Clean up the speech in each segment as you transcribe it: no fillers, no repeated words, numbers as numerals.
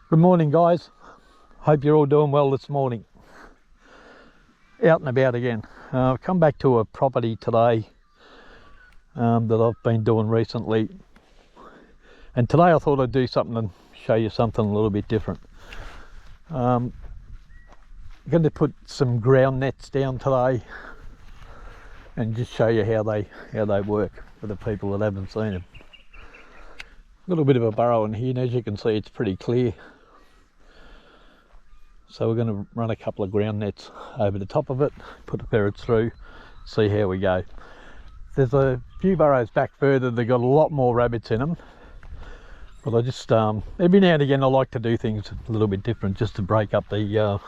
Good morning, guys. Hope you're all doing well this morning. Out and about again. I've come back to a property today that I've been doing recently, and today I thought I'd do something and show you something a little bit different. I'm going to put some ground nets down today and just show you how they work for the people that haven't seen them. A little bit of a burrow in here, and as you can see, it's pretty clear. So we're going to run a couple of ground nets over the top of it, put the ferrets through, see how we go. There's a few burrows back further that got a lot more rabbits in them, but I just every now and again I like to do things a little bit different, just to break up the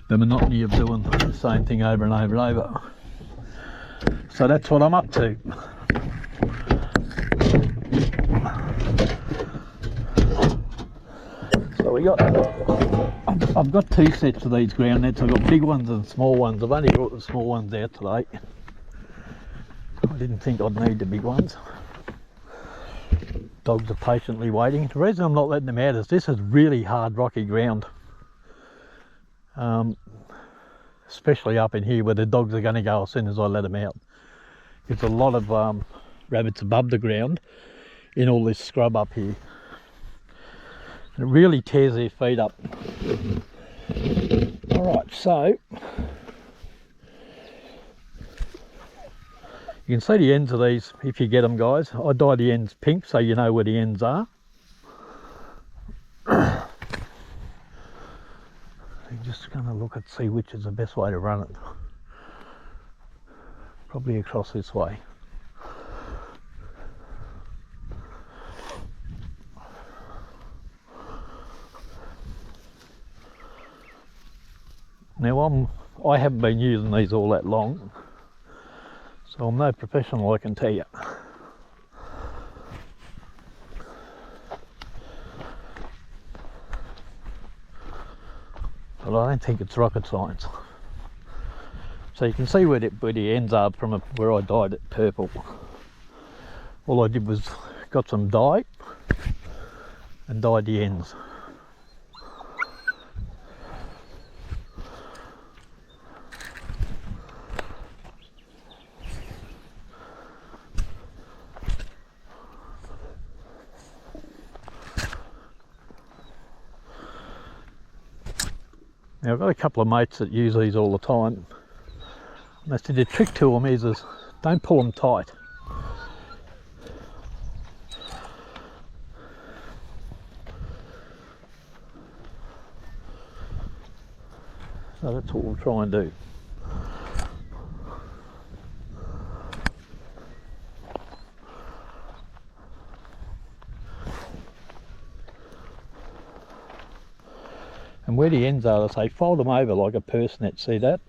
monotony of doing the same thing over and over and over. So that's what I'm up to. So I've got two sets of these ground nets. I've got big ones and small ones. I've only brought the small ones out today. I didn't think I'd need the big ones. Dogs are patiently waiting. The reason I'm not letting them out is this is really hard rocky ground. Especially up in here where the dogs are going to go as soon as I let them out. There's a lot of rabbits above the ground in all this scrub up here. It really tears their feet up. Alright, so you can see the ends of these if you get them, guys. I dye the ends pink so you know where the ends are. I'm just going to look and see which is the best way to run it. Probably across this way. Now I haven't been using these all that long, so I'm no professional, I can tell you. But I don't think it's rocket science. So you can see where the ends are from where I dyed it purple. All I did was got some dye and dyed the ends. Now I've got a couple of mates that use these all the time. And they said the trick to them is don't pull them tight. So that's what we'll try and do. And where the ends are, I say fold them over like a purse net, see that?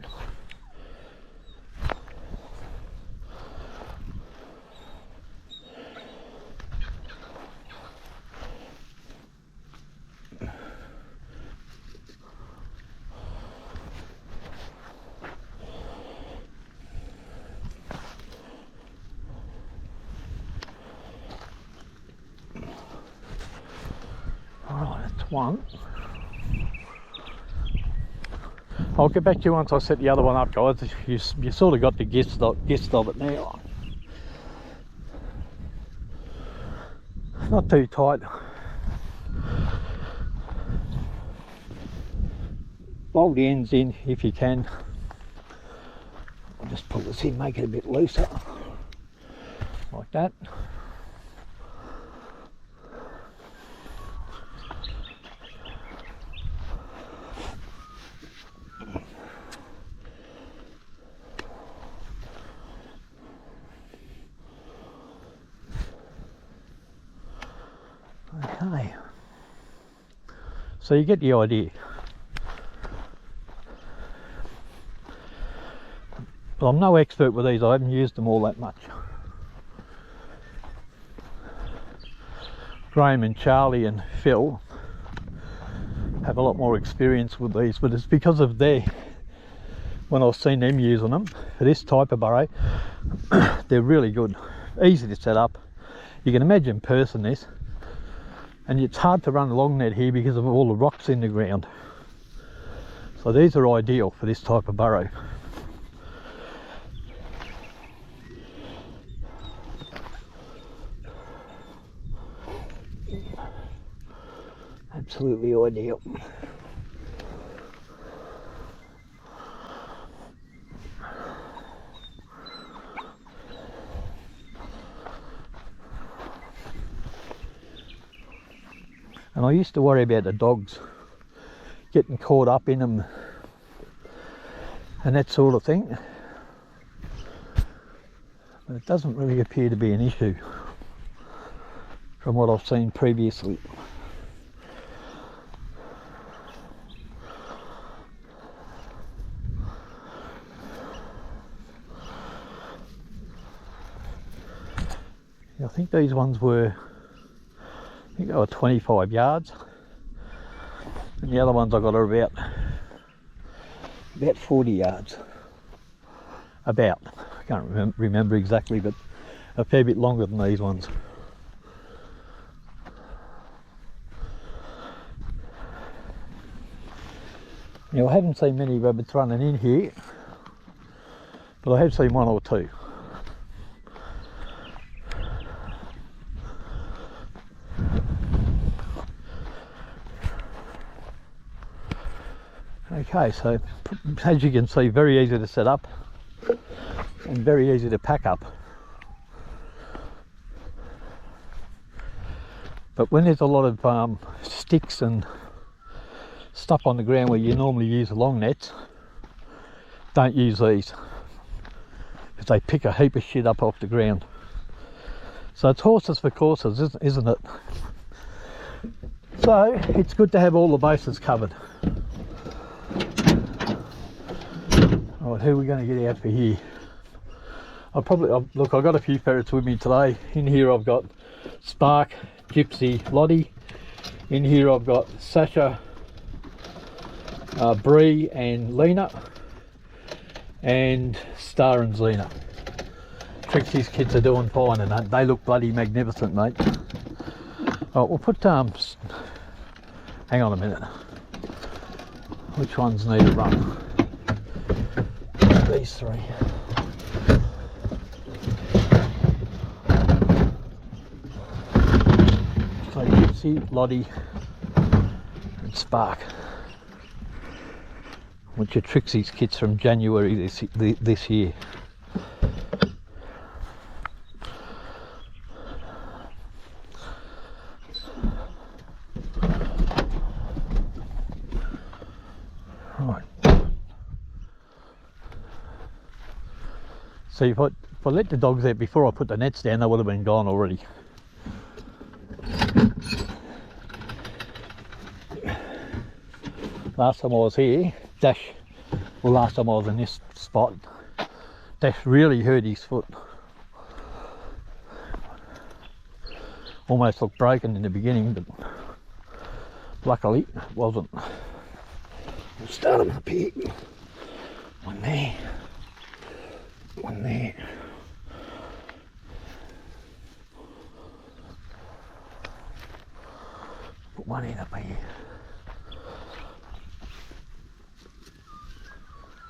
Alright, that's one. I'll get back to you once I set the other one up, guys. You sort of got the gist of it now. Not too tight. Fold the ends in if you can. I'll just pull this in, make it a bit looser, like that. Okay, so you get the idea. But I'm no expert with these, I haven't used them all that much. Graham and Charlie and Phil have a lot more experience with these, but it's because of when I've seen them using them for this type of burrow, they're really good, easy to set up. You can imagine pursing this, And it's hard to run a long net here because of all the rocks in the ground. So these are ideal for this type of burrow. Absolutely ideal. And I used to worry about the dogs getting caught up in them and that sort of thing, but it doesn't really appear to be an issue from what I've seen previously. I think these ones were, I think they were 25 yards, and the other ones I got are about 40 yards. About, I can't remember exactly, but a fair bit longer than these ones. Now I haven't seen many rabbits running in here, but I have seen one or two. Okay, so as you can see, very easy to set up and very easy to pack up. But when there's a lot of sticks and stuff on the ground where you normally use long nets, don't use these, because they pick a heap of shit up off the ground. So it's horses for courses, isn't it? So it's good to have all the bases covered. Right, who are we going to get out for here? Look, I've got a few ferrets with me today. In here I've got Spark, Gypsy, Lottie. In here I've got Sasha, Bree and Lena, and Star and Zena. Trixie's kids are doing fine, and they look bloody magnificent, mate. Oh, we'll put hang on a minute. Which ones need a run? These three. So Gypsy, Lottie and Spark, which are Trixie's kits from January this year. Right. So if I let the dogs out before I put the nets down, they would have been gone already. Last time I was here, last time I was in this spot, Dash really hurt his foot. Almost looked broken in the beginning, but luckily it wasn't. We'll start them up here. One there. One there. Put one in up here.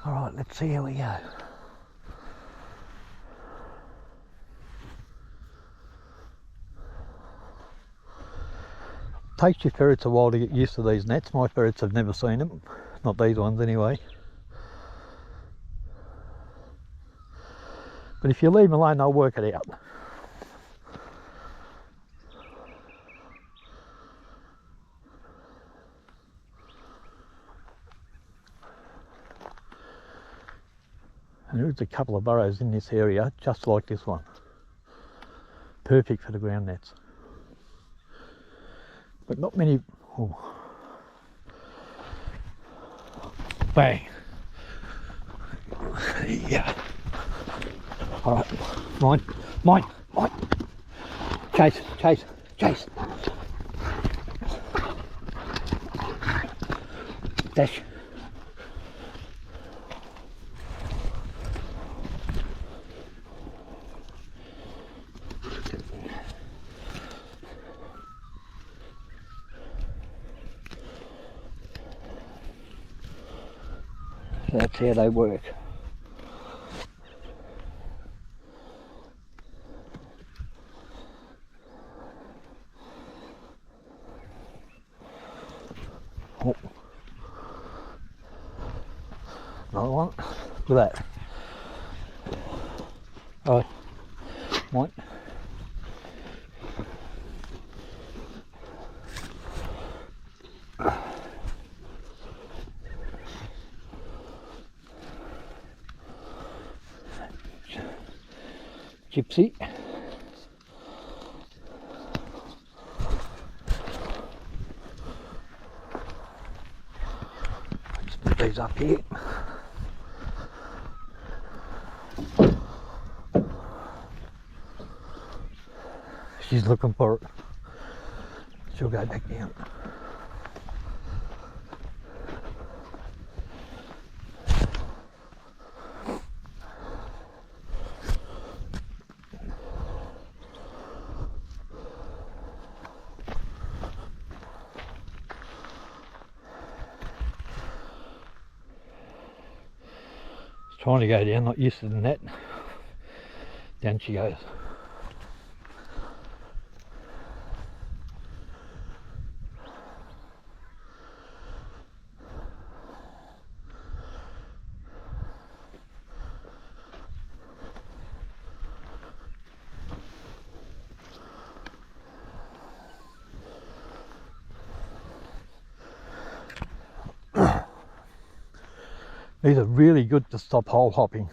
Alright, let's see how we go. Takes your ferrets a while to get used to these nets. My ferrets have never seen them. Not these ones anyway. But if you leave them alone, they'll work it out. And there's a couple of burrows in this area, just like this one. Perfect for the ground nets. But not many. Oh. Bang. Yeah. Alright, mine. Chase. Dash. That's how they work. Oh. Another one. Look at that. Oh, one. Gypsy. Just put these up here. She's looking for it. She'll go back down. Trying to go down, not used to the net. Down she goes. These are really good to stop hole hopping.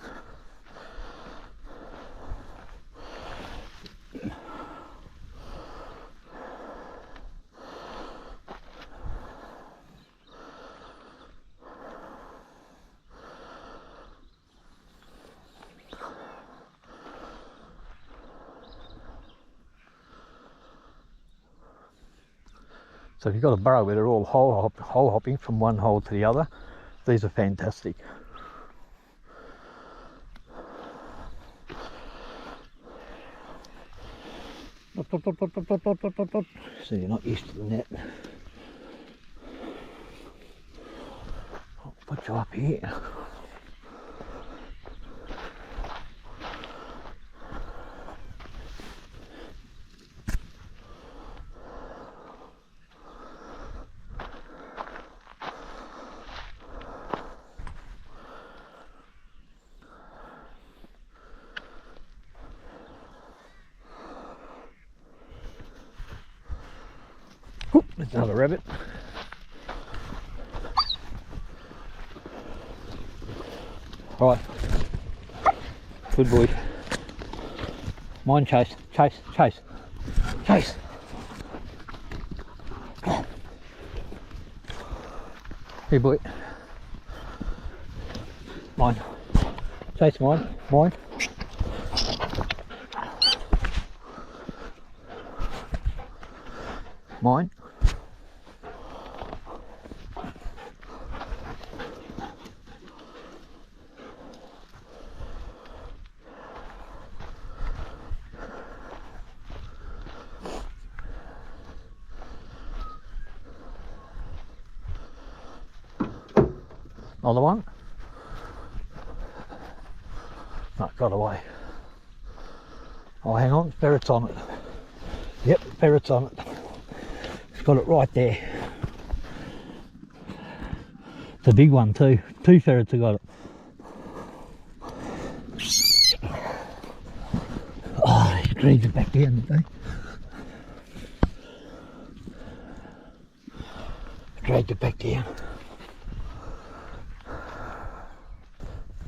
So if you've got a burrow where they're all hole hopping from one hole to the other, these are fantastic. So you're not used to the net. I'll put you up here. Oop, there's another rabbit. Right, good boy. Mine, Chase, Chase, Chase, Chase. Here, boy. Mine. Chase, mine, mine. Mine. Another one. No, got away. Oh, hang on, ferrets on it. Yep, ferrets on it. It's got it right there. It's a big one too. 2 ferrets have got it. Oh, he dragged it back down, didn't they? Dragged it back down.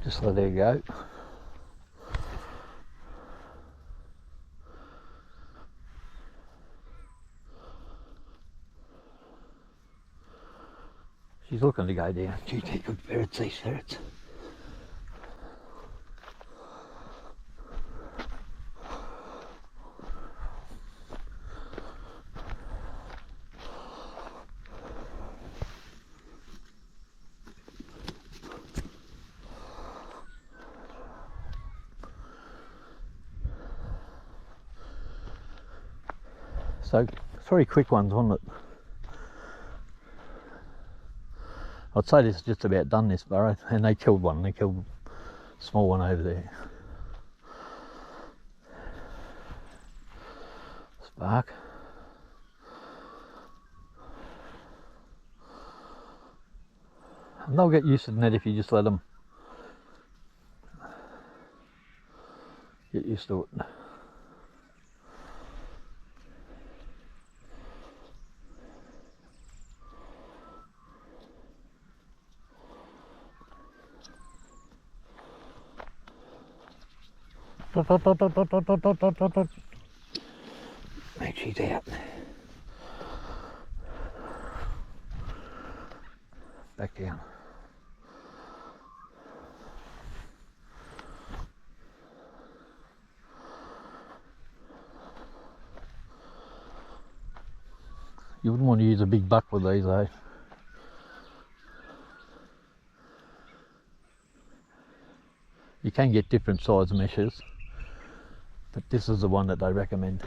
Just let her go. She's looking to go down. Gee, they're good ferrets, these ferrets. So 3 quick ones, wasn't it? I'd say this is just about done, this burrow, and they killed one. They killed a small one over there. Spark. And they'll get used to the net if you just let them get used to it. Make she's out. Back down. You wouldn't want to use a big buck with these though. You can get different size meshes, but this is the one that they recommend.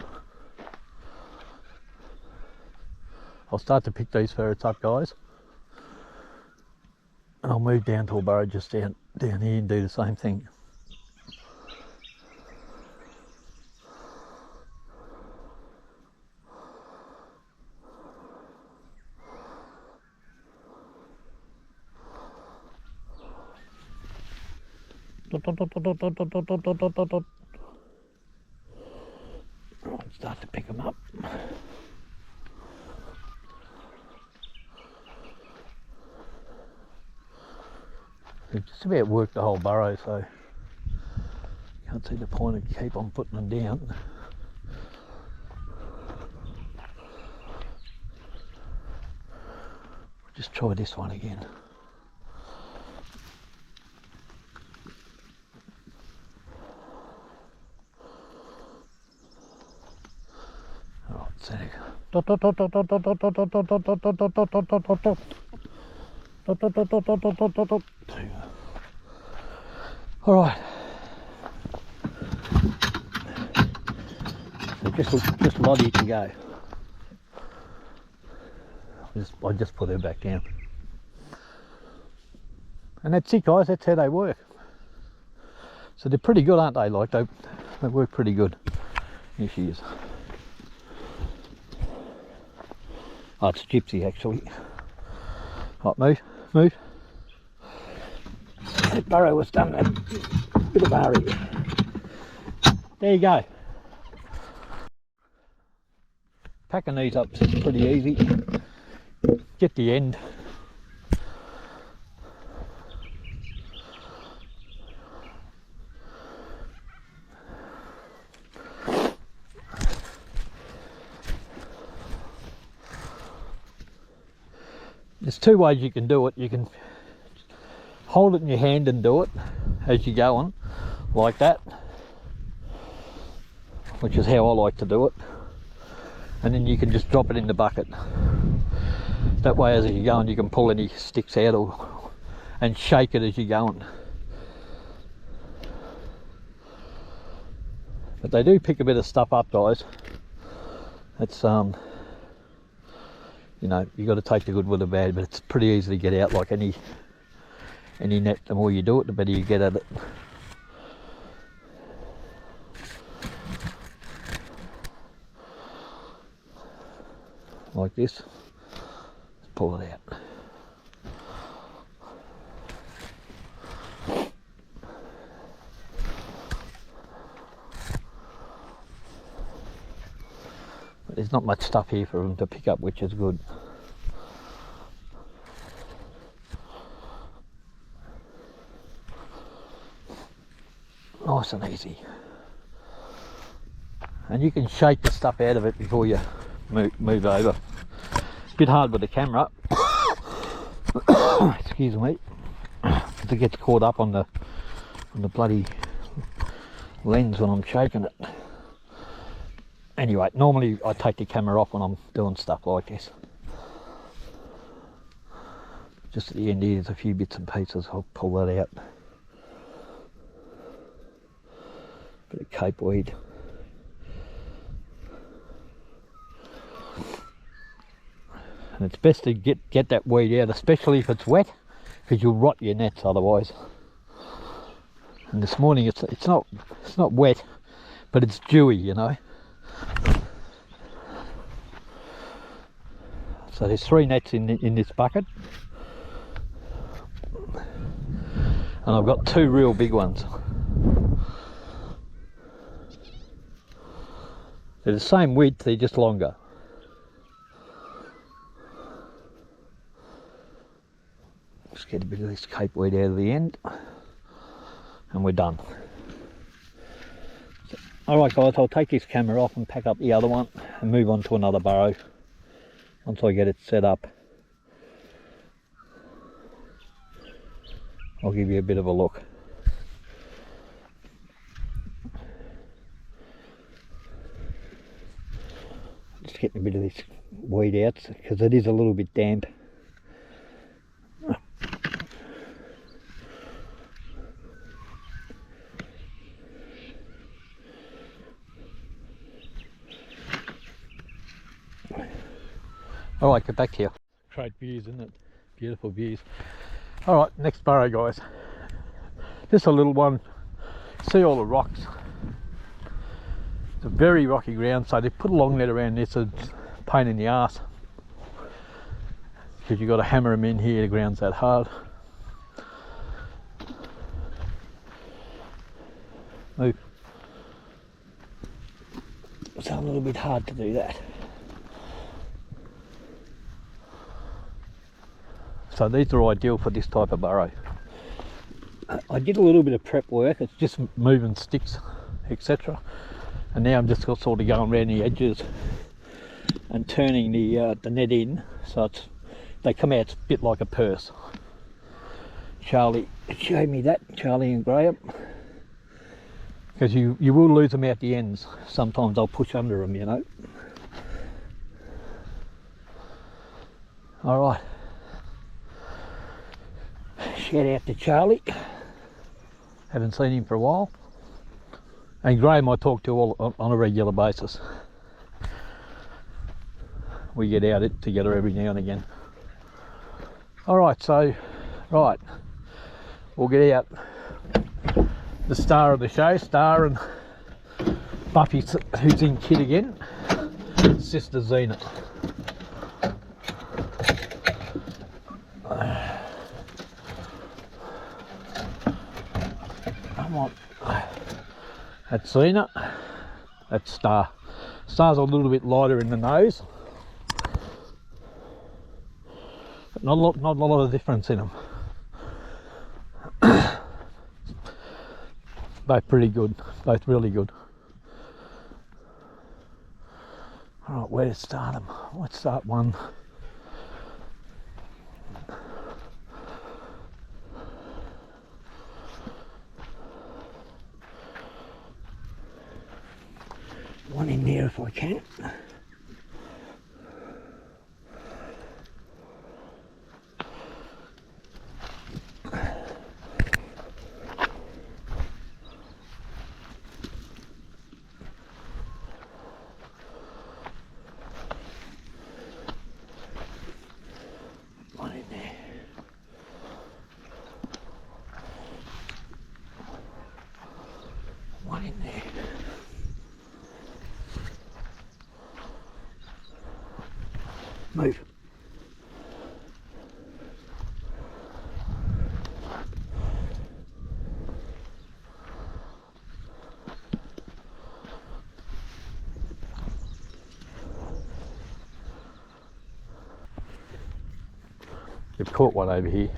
I'll start to pick these ferrets up, guys, and I'll move down to a burrow just down here and do the same thing. Start to pick them up. They've just about worked the whole burrow, so can't see the point of keep on putting them down. Just try this one again. All right. So just Lottie to go. I just put her back down. And that's it, guys. That's how they work. So they're pretty good, aren't they? Like they work pretty good. Here she is. Oh, it's Gypsy actually. Right, move. That burrow was done a bit of hurry. There you go. Packing these up is pretty easy. Get the end. There's two ways you can do it. You can hold it in your hand and do it as you go on, like that, which is how I like to do it. And then you can just drop it in the bucket. That way as you're going you can pull any sticks out and shake it as you're going. But they do pick a bit of stuff up, guys. It's you know, you got to take the good with the bad, but it's pretty easy to get out like any net. The more you do it, the better you get at it. Like this. Let's pull it out. But there's not much stuff here for them to pick up, which is good. Nice and easy. And you can shake the stuff out of it before you move over. Bit hard with the camera. Excuse me. Because it gets caught up on the bloody lens when I'm shaking it. Anyway, normally I take the camera off when I'm doing stuff like this. Just at the end here, there's a few bits and pieces. I'll pull that out. Bit of cape weed. And it's best to get that weed out, especially if it's wet. because you'll rot your nets otherwise. And this morning it's not wet, but it's dewy, you know. So there's 3 nets in this bucket, and I've got 2 real big ones. They're the same width, they're just longer. Just get a bit of this capeweed out of the end, and we're done. Alright guys, I'll take this camera off and pack up the other one and move on to another burrow once I get it set up. I'll give you a bit of a look. Just getting a bit of this weed out because it is a little bit damp. Alright, get back here. Great views, isn't it? Beautiful views. Alright, next burrow guys. Just a little one. See all the rocks. It's a very rocky ground, so they put a long net around this. It's a pain in the arse, because you've got to hammer them in here, the ground's that hard. Move. It's a little bit hard to do that. So these are ideal for this type of burrow. I did a little bit of prep work, it's just moving sticks, etc. And now I'm just sort of going around the edges and turning the net in, so they come out a bit like a purse. Charlie showed me that, Charlie and Graham. Because you will lose them out the ends. Sometimes I'll push under them, you know. Alright. Shout out to Charlie. Haven't seen him for a while. And Graham I talk to all on a regular basis. We get out it together every now and again. Alright, so, right. We'll get out the star of the show, Star and Buffy, who's in kit again, Sister Zena. That's Zena, that's Star. Star's a little bit lighter in the nose, but not a lot of difference in them. Both pretty good, both really good. Alright, where to start them? Let's start one. One in there if I can. One in there. One in there. Move. They've caught one over here.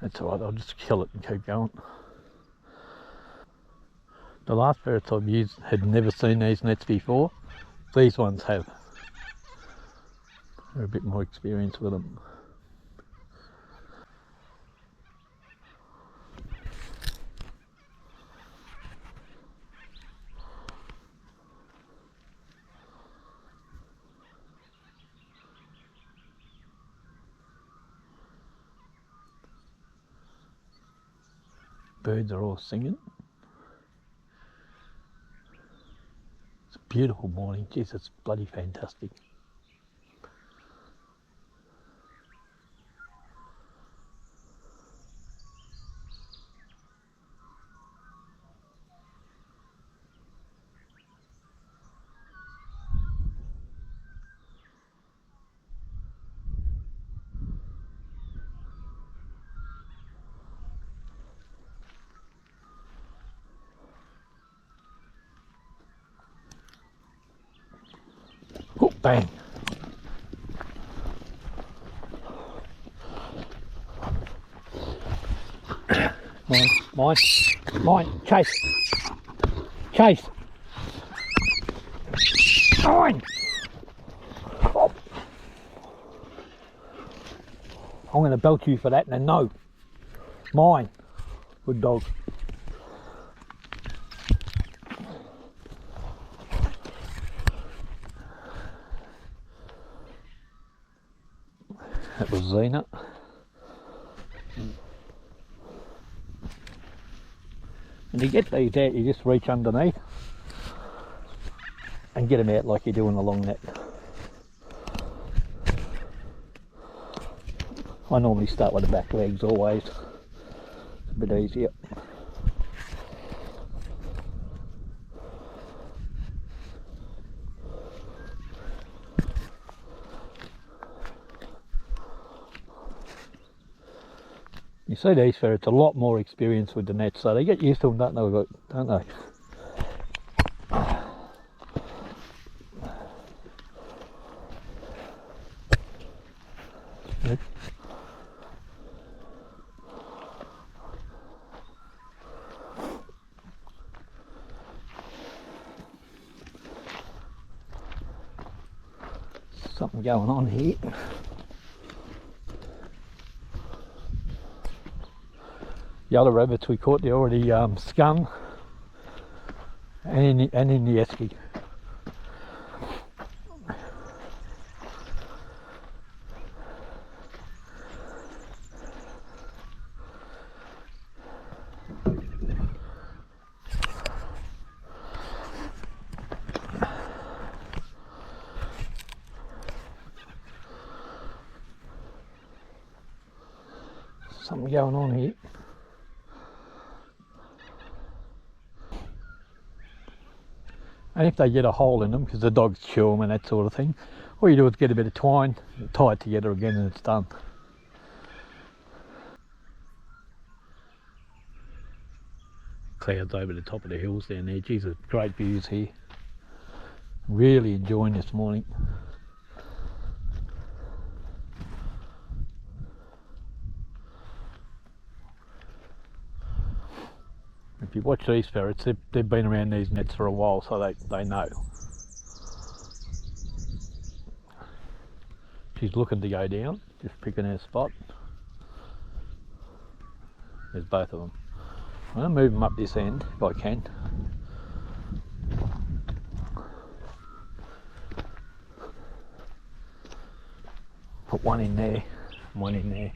That's alright, I'll just kill it and keep going. The last ferrets I've used had never seen these nets before. These ones have. They're a bit more experienced with them. Birds are all singing. It's a beautiful morning. Jeez, it's bloody fantastic. Oh, bang. Mine, chase. Chase. Mine. Oh. I'm going to belt you for that, and no. Mine. Good dog. That was Xena. And to get these out, you just reach underneath and get them out like you're doing a long net. I normally start with the back legs always. It's a bit easier. You see these ferrets a lot more experience with the nets, so they get used to them, don't they? Something going on here. The other rabbits we caught, they already scum and in the esky. Something going on here. And if they get a hole in them, because the dogs chew them and that sort of thing, all you do is get a bit of twine, tie it together again, and it's done. Clouds over the top of the hills down there. Geez, there's great views here. Really enjoying this morning. If you watch these ferrets, they've been around these nets for a while, so they know. She's looking to go down, just picking her spot. There's both of them. I'm going to move them up this end if I can. Put one in there, one in there.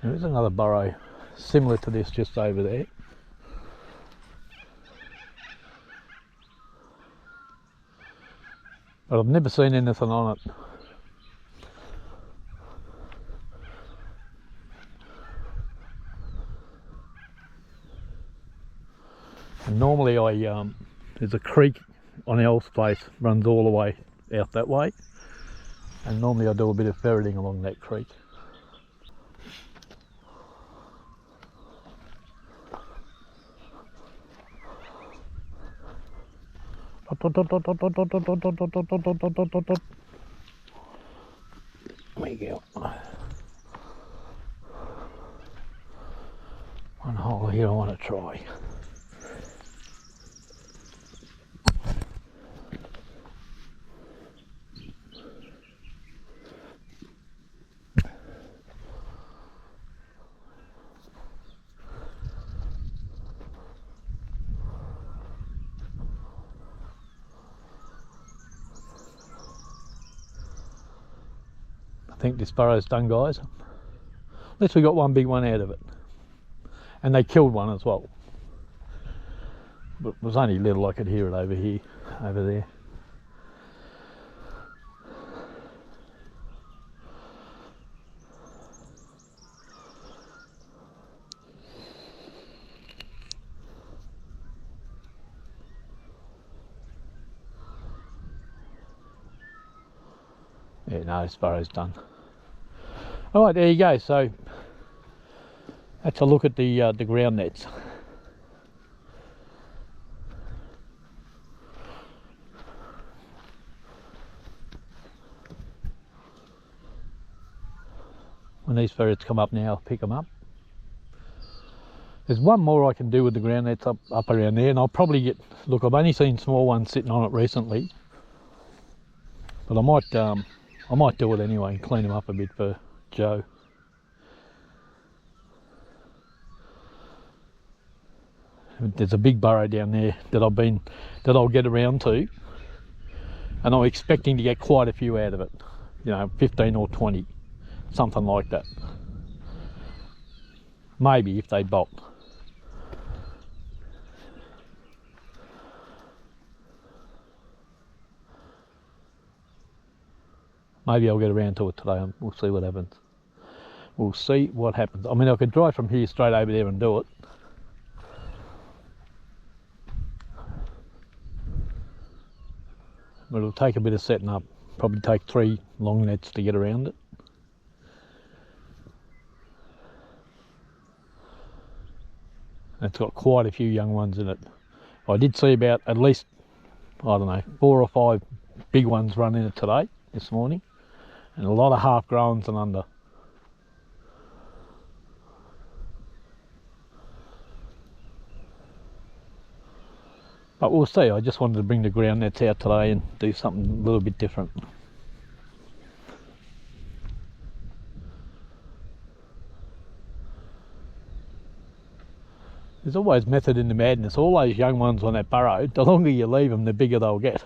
There is another burrow similar to this just over there. But I've never seen anything on it. And normally there's a creek on our place, runs all the way out that way. And normally I do a bit of ferreting along that creek. There you go. One hole here I want to try. think this burrow's done, guys. Unless we got one big one out of it. And they killed one as well. But it was only little, I could hear it over here, over there. Yeah, no, this burrow's done. All right, there you go. So that's a look at the ground nets. When these ferrets come up now, I'll pick them up. There's one more I can do with the ground nets up around there, and I'll probably get, look, I've only seen small ones sitting on it recently, but I might do it anyway and clean them up a bit for Joe. There's a big burrow down there that I'll get around to, and I'm expecting to get quite a few out of it, you know, 15 or 20, something like that. Maybe if they bolt. Maybe I'll get around to it today and we'll see what happens. We'll see what happens. I mean, I could drive from here straight over there and do it. But it'll take a bit of setting up. Probably take 3 long nets to get around it. It's got quite a few young ones in it. I did see about at least, I don't know, 4 or 5 big ones run in it today, this morning. And a lot of half-growns and under. But we'll see. I just wanted to bring the ground nets out today and do something a little bit different. There's always method in the madness. All those young ones on that burrow, the longer you leave them, the bigger they'll get.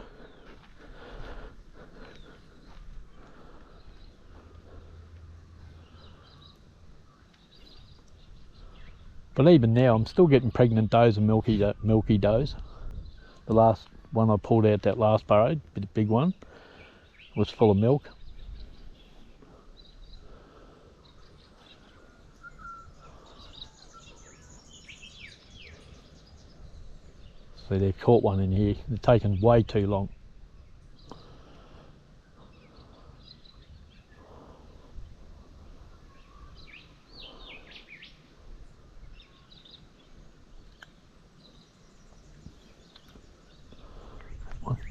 But even now, I'm still getting pregnant does and milky does. The last one I pulled out, that last burrow, the big one, was full of milk. See, they've caught one in here. They're taking way too long.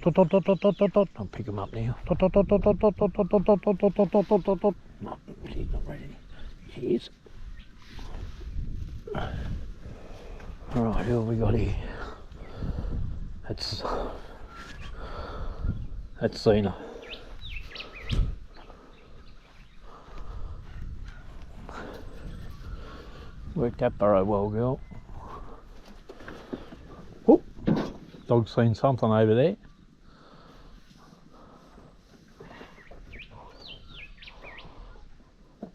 I'll pick him up now. No, she's not ready. She is. Alright, who have we got here? That's Cena. Worked that burrow well, girl. Whoop. Dog's seen something over there.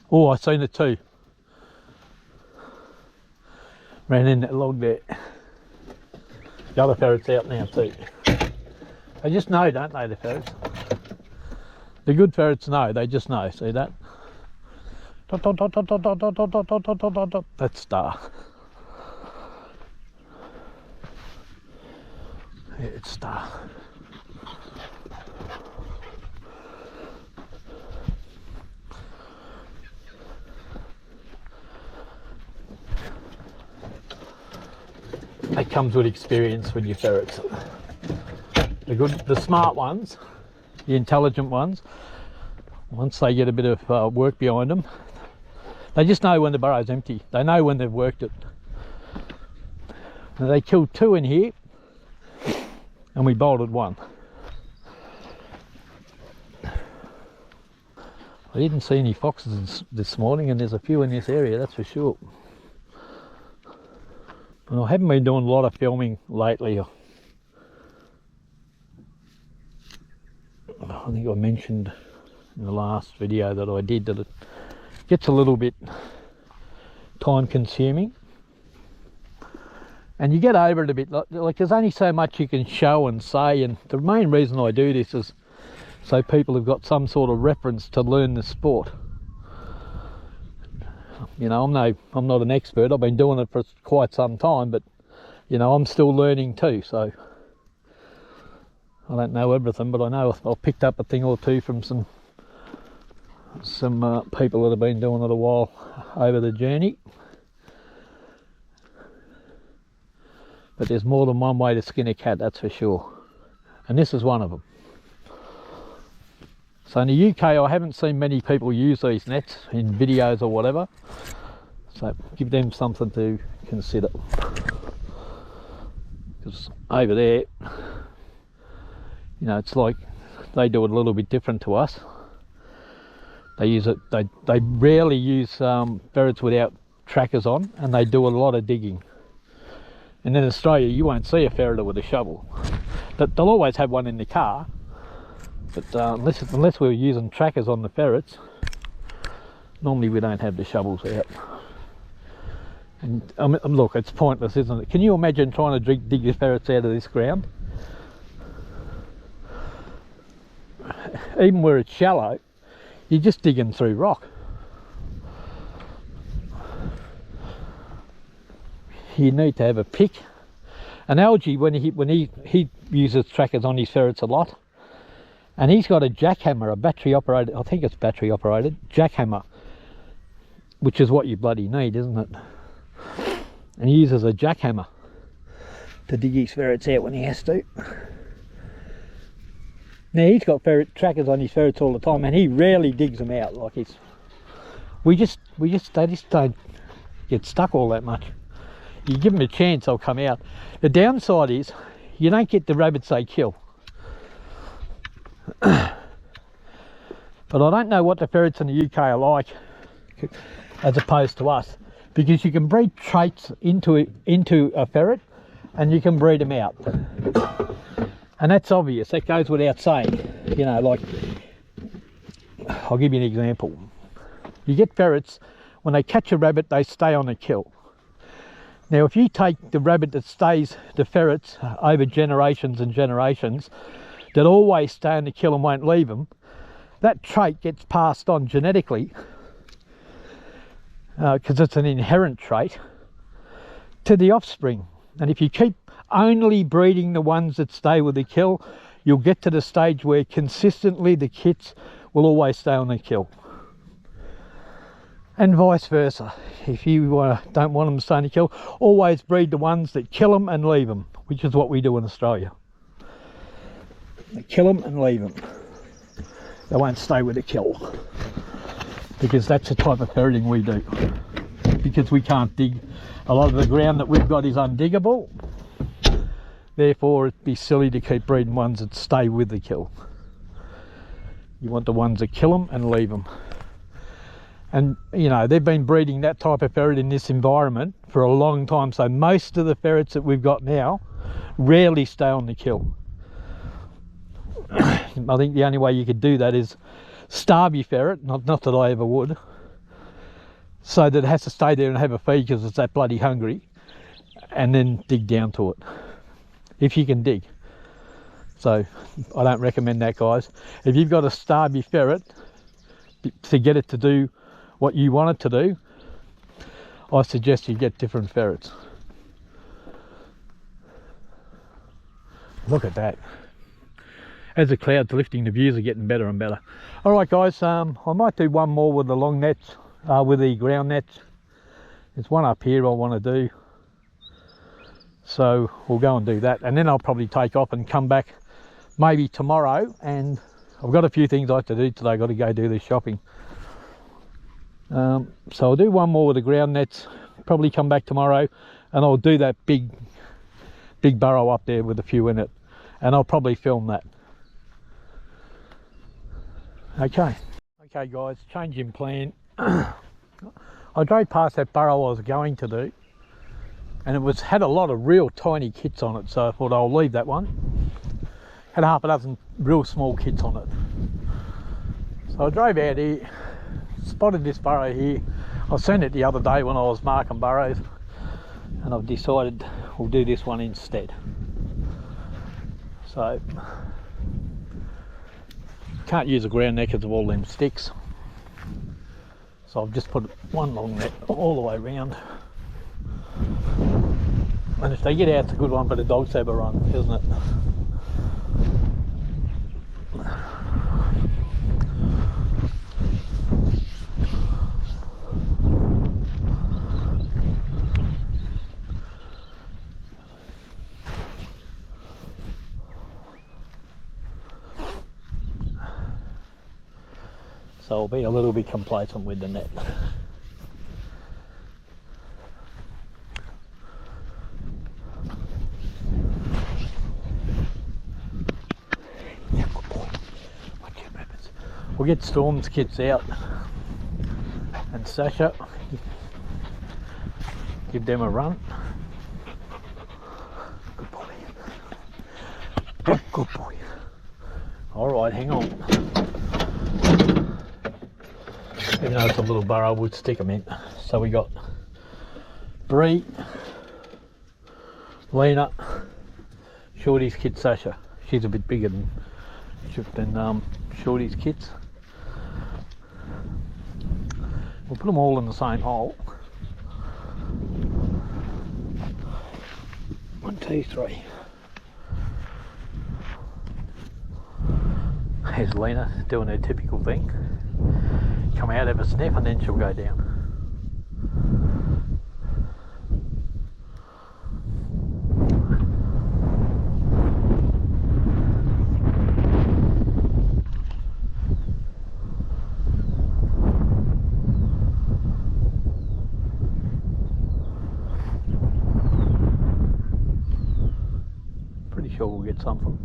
Oh, I seen it too. Ran in that log there. The other ferret's out now too. They just know, don't they, the ferrets? The good ferrets know, they just know, see that? That's Star. Yeah, it's Star. That comes with experience with your ferrets. The smart ones, the intelligent ones, once they get a bit of work behind them, they just know when the burrow's empty. They know when they've worked it. Now, they killed 2 in here, and we bolted 1. I didn't see any foxes this morning, and there's a few in this area, that's for sure. And I haven't been doing a lot of filming lately. I think I mentioned in the last video that I did, that it gets a little bit time consuming, and you get over it a bit. Like there's only so much you can show and say, and the main reason I do this is so people have got some sort of reference to learn the sport. You know, I'm not an expert. I've been doing it for quite some time, but you know, I'm still learning too. So I don't know everything, but I know I've picked up a thing or two from some people that have been doing it a while over the journey. But there's more than one way to skin a cat, that's for sure. And this is one of them. So in the UK, I haven't seen many people use these nets in videos or whatever. So give them something to consider. Because over there, you know, it's like they do it a little bit different to us. They use it. They rarely use ferrets without trackers on, and they do a lot of digging. And in Australia, you won't see a ferret with a shovel. They'll always have one in the car, but unless we're using trackers on the ferrets, normally we don't have the shovels out. And look, it's pointless, isn't it? Can you imagine trying to dig the ferrets out of this ground? Even where it's shallow, you're just digging through rock. You need to have a pick. And Algie, when he uses trackers on his ferrets a lot, and he's got a jackhammer, a battery operated, I think it's battery operated jackhammer, which is what you bloody need, isn't it? And he uses a jackhammer to dig his ferrets out when he has to. Now he's got ferret trackers on his ferrets all the time, and he rarely digs them out. Like they just don't get stuck all that much. You give them a chance, they'll come out. The downside is you don't get the rabbits they kill. But I don't know what the ferrets in the UK are like as opposed to us, because you can breed traits into a ferret and you can breed them out. And that's obvious, that goes without saying. You know, like, I'll give you an example. You get ferrets, when they catch a rabbit, they stay on the kill. Now, if you take the rabbit that stays, the ferrets, over generations and generations, that always stay on the kill and won't leave them, that trait gets passed on genetically, because it's an inherent trait, to the offspring. And if you keep only breeding the ones that stay with the kill, you'll get to the stage where consistently the kits will always stay on the kill. And vice versa. If you don't want them to stay on the kill, always breed the ones that kill them and leave them, which is what we do in Australia. They kill them and leave them. They won't stay with the kill, because that's the type of ferreting we do. Because we can't dig, a lot of the ground that we've got is undiggable, therefore it'd be silly to keep breeding ones that stay with the kill. You want the ones that kill them and leave them. And you know, they've been breeding that type of ferret in this environment for a long time, so most of the ferrets that we've got now rarely stay on the kill. I think the only way you could do that is starve your ferret, not that I ever would, so that it has to stay there and have a feed because it's that bloody hungry, and then dig down to it, if you can dig. So I don't recommend that, guys. If you've got to starve your ferret to get it to do what you want it to do, I suggest you get different ferrets. Look at that. As the clouds lifting, the views are getting better and better. All right, guys, I might do one more with the long nets, with the ground nets. There's one up here I want to do, so we'll go and do that, and then I'll probably take off and come back maybe tomorrow. And I've got a few things I have to do today. I've got to go do the shopping. So I'll do one more with the ground nets, probably come back tomorrow, and I'll do that big burrow up there with a few in it, and I'll probably film that. Okay guys, change in plan. I drove past that burrow I was going to do, and it had a lot of real tiny kits on it, so I thought I'll leave that one. Had half a dozen real small kits on it, So I drove out here, spotted this burrow here. I seen it the other day when I was marking burrows, and I've decided we'll do this one instead. So can't use a ground net because of all them sticks, so I've just put one long net all the way around. And if they get out, it's a good one, but the dogs have a run, isn't it? So I'll be a little bit complacent with the net. Yeah, good boy. Watch your rabbits. We'll get Storm's kits out and Sasha. Give them a run. Good boy. Good boy. Alright, hang on. Even though it's a little burrow, we'll stick them in. So we got Bree, Lena, Shorty's kid Sasha. She's a bit bigger than Shorty's kids. We'll put them all in the same hole. 1, 2, 3. There's Lena doing her typical thing. Come out, have a sniff, and then she'll go down. Pretty sure we'll get something.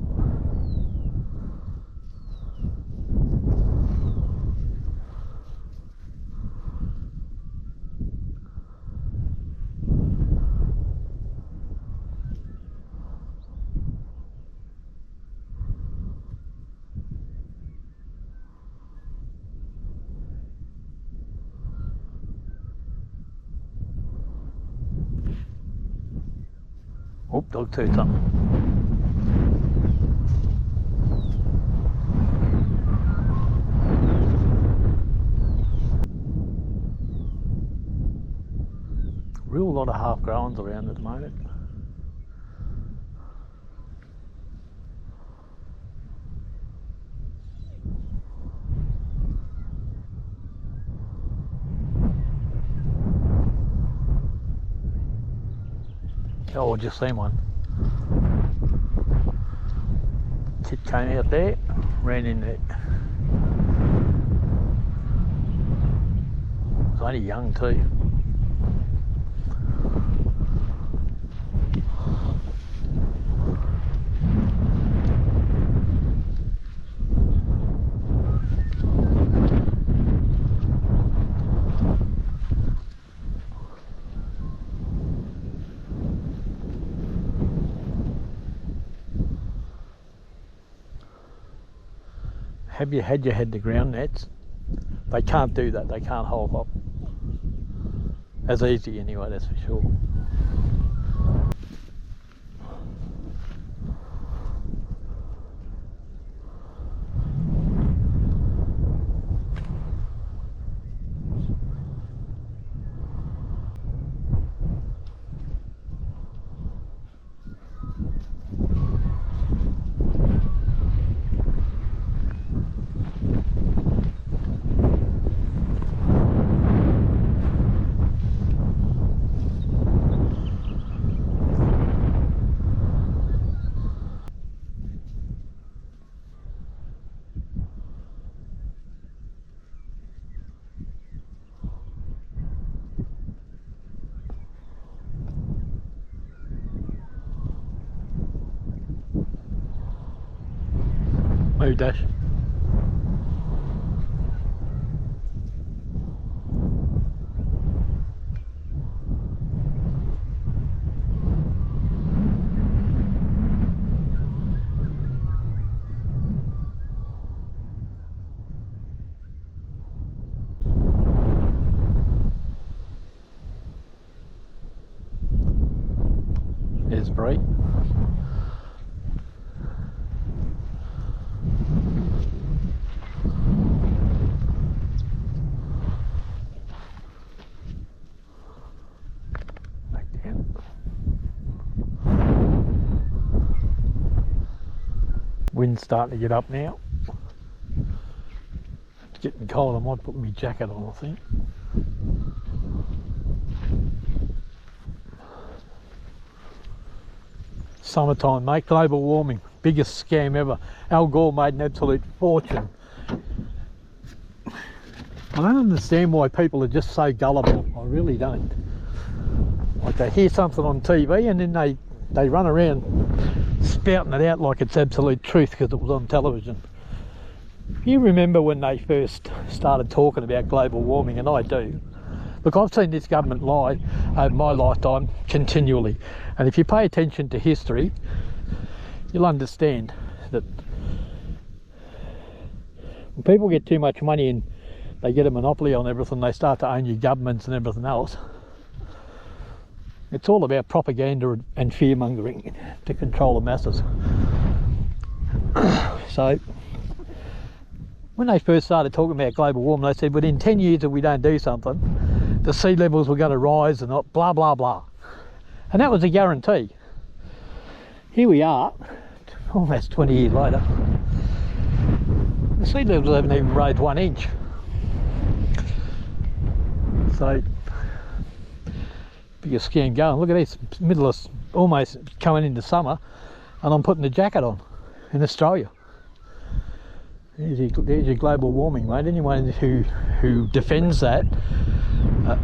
Oh, dog tooth something. Real lot of half growns around at the moment. Oh, I just seen one. Kid came out there, ran in there. It's only young too. Have you had the ground nets? They can't do that, they can't hold up. As easy anyway, that's for sure. Move, Dash. There's Bree. Back down. Wind's starting to get up now. It's getting cold. I might put my jacket on, I think. Summertime, mate. Global warming. Biggest scam ever. Al Gore made an absolute fortune. I don't understand why people are just so gullible. I really don't. Like, they hear something on TV and then they run around spouting it out like it's absolute truth because it was on television. You remember when they first started talking about global warming, and I do. Look, I've seen this government lie over my lifetime continually, and if you pay attention to history, you'll understand that when people get too much money and they get a monopoly on everything, they start to own your governments and everything else. It's all about propaganda and fear-mongering to control the masses. So, when they first started talking about global warming, they said within 10 years if we don't do something, the sea levels were going to rise and blah, blah, blah. And that was a guarantee. Here we are, almost 20 years later. The sea levels haven't even rose 1 inch. So, biggest scam going. Look at this, middle of almost coming into summer, and I'm putting a jacket on in Australia. There's your global warming, mate. Anyone who defends that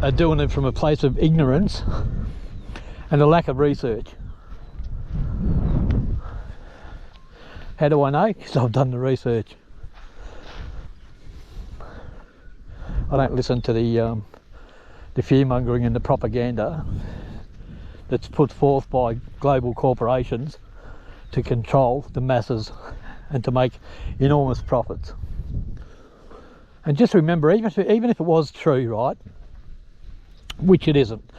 are doing it from a place of ignorance and a lack of research. How do I know? Because I've done the research. I don't listen to the fear-mongering and the propaganda that's put forth by global corporations to control the masses and to make enormous profits. And just remember, even if it was true, right, which it isn't,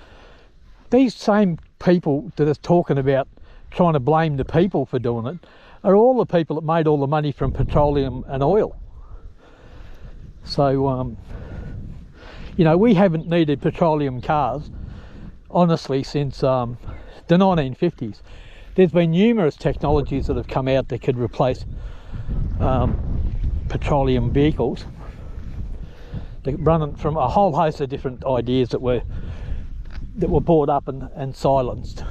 these same people that are talking about trying to blame the people for doing it are all the people that made all the money from petroleum and oil. So, you know, we haven't needed petroleum cars, honestly, since the 1950s. There's been numerous technologies that have come out that could replace petroleum vehicles. They're running from a whole host of different ideas that were brought up and silenced,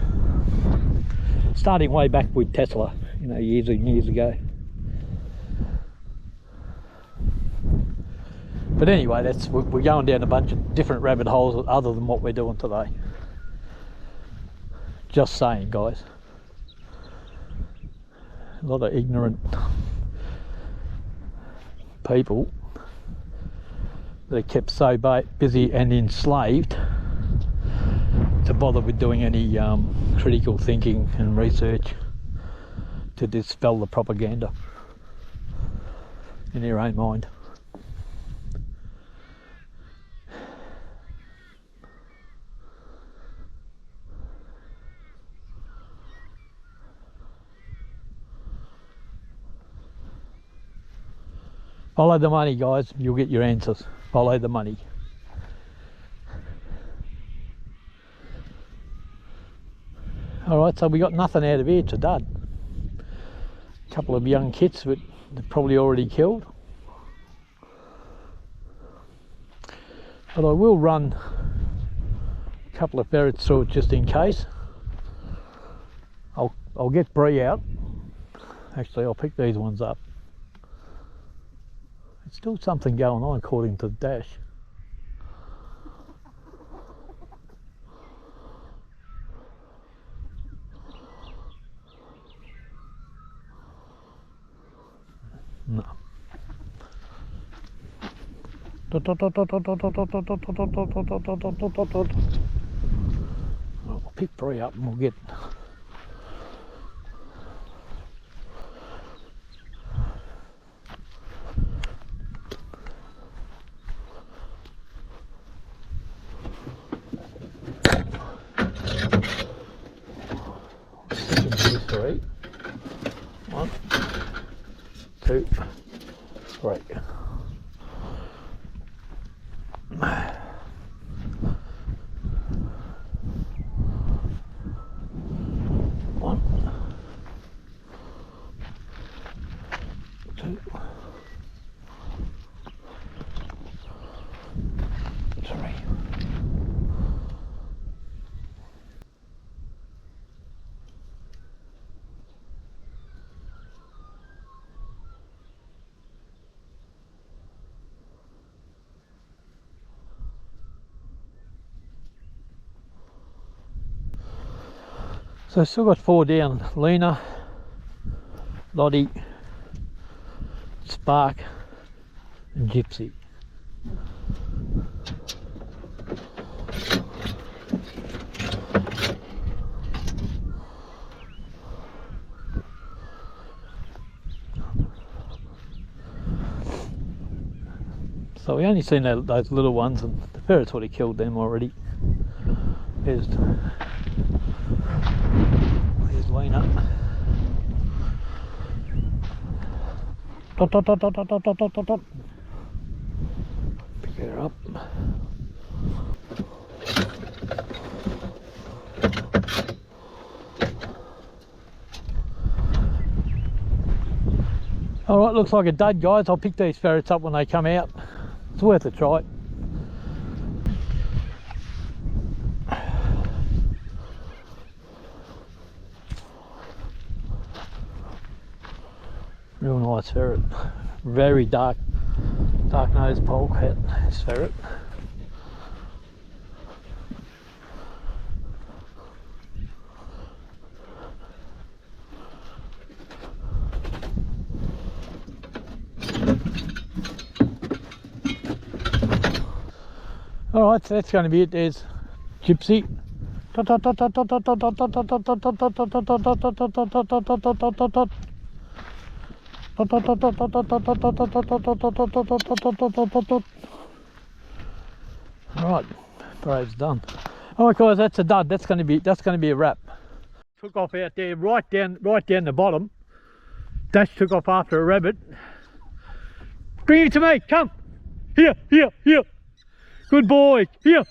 starting way back with Tesla, you know, years and years ago. But anyway, we're going down a bunch of different rabbit holes other than what we're doing today. Just saying, guys. A lot of ignorant people that are kept so busy and enslaved to bother with doing any critical thinking and research to dispel the propaganda in their own mind. Follow the money, guys. You'll get your answers. Follow the money. Alright, so we got nothing out of here. It's a dud. A couple of young kits, but they're probably already killed. But I will run a couple of ferrets through it just in case. I'll get Bree out. Actually, I'll pick these ones up. There's still something going on according to the dash. No. I'll pick Bree up and we'll get 3. 1, 2, 3. One, 2, 3. So still got 4 down: Lena, Lottie, Spark and Gypsy. So we only seen those little ones, and the ferrets would have killed them already. There's Lena. Dot, dot, dot, dot, dot, dot, dot, dot, dot. Pick her up. Alright, looks like a dud, guys. I'll pick these ferrets up when they come out. It's worth a try. Real nice ferret. Very dark nosed polecat, this ferret. Alright, so that's going to be it. There's Gypsy. Alright, burrow's done. Alright guys, that's a dud. That's going to be a wrap. Took off out there, right down the bottom. Dash took off after a rabbit. Bring it to me, come! Here. Good boy, here.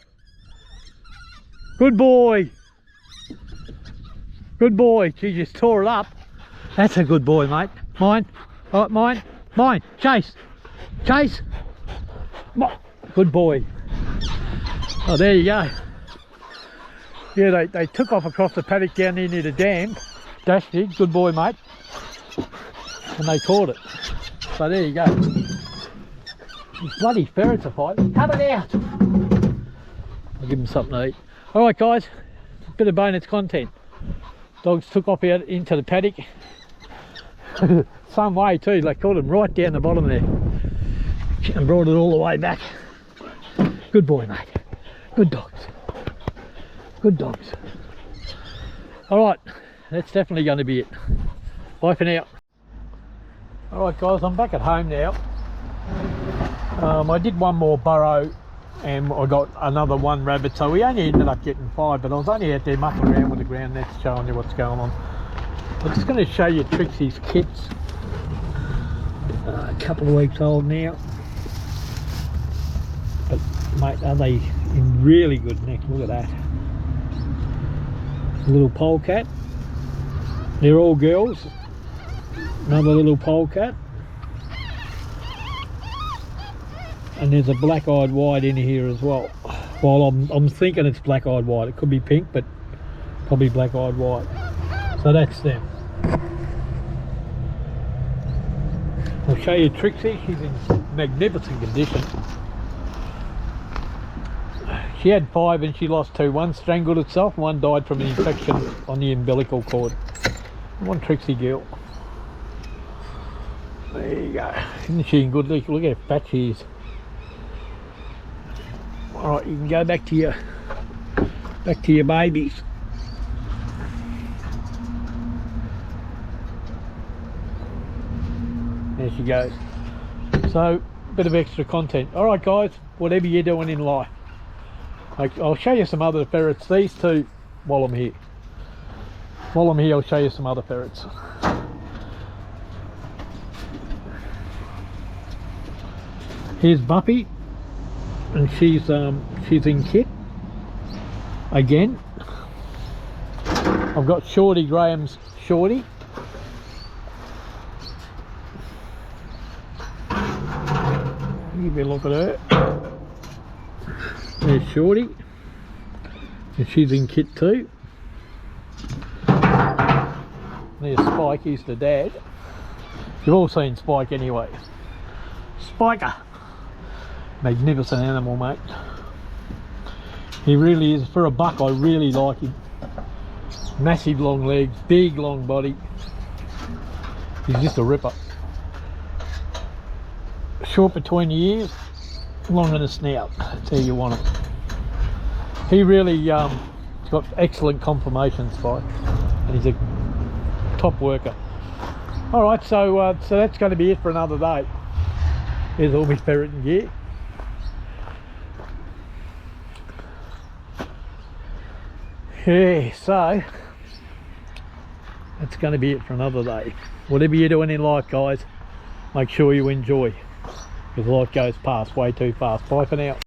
Good boy. Good boy. She just tore it up. That's a good boy, mate. Mine. All right, mine. Chase. Good boy. Oh, there you go. Yeah, they took off across the paddock down there near the dam. Dash did. Good boy, mate. And they caught it. So there you go. These bloody ferrets are fighting. Cut it out. I'll give them something to eat. Alright guys, bit of bonus content. Dogs took off out into the paddock. Some way too, they caught them right down the bottom there. And brought it all the way back. Good boy, mate. Good dogs. Good dogs. Alright, that's definitely going to be it. Bye for now. Alright guys, I'm back at home now. I did one more burrow and I got another 1 rabbit, so we only ended up getting 5, but I was only out there mucking around with the ground nets, showing you what's going on. I'm just going to show you Trixie's kits. A couple of weeks old now, but mate, are they in really good nick? Look at that. Little polecat. They're all girls. Another little polecat. And there's a black-eyed white in here as well. Well, I'm thinking it's black-eyed white. It could be pink, but probably black-eyed white. So that's them. I'll show you Trixie. She's in magnificent condition. She had 5 and she lost 2. 1 strangled itself, 1 died from an infection on the umbilical cord. 1 Trixie girl. There you go. Isn't she in good nick? Look how fat she is. Alright, you can go back to your babies. There she goes. So, bit of extra content. Alright guys, whatever you're doing in life. I'll show you some other ferrets, these 2, while I'm here. While I'm here, I'll show you some other ferrets. Here's Buffy, and she's in kit again. I've got Shorty, Graham's Shorty. Give you a look at her. There's Shorty, and she's in kit too. There's Spike, he's the dad. You've all seen Spike anyway. Spiker! Magnificent animal, mate. He really is. For a buck, I really like him. Massive long legs, big long body. He's just a ripper. Short between the ears, long in the snout. That's how you want it. He really got excellent conformation, Spike, and he's a top worker. All right, so that's going to be it for another day. Here's all my ferreting gear. Yeah, so that's going to be it for another day. Whatever you're doing in life, guys, make sure you enjoy, because life goes past way too fast. Bye for now.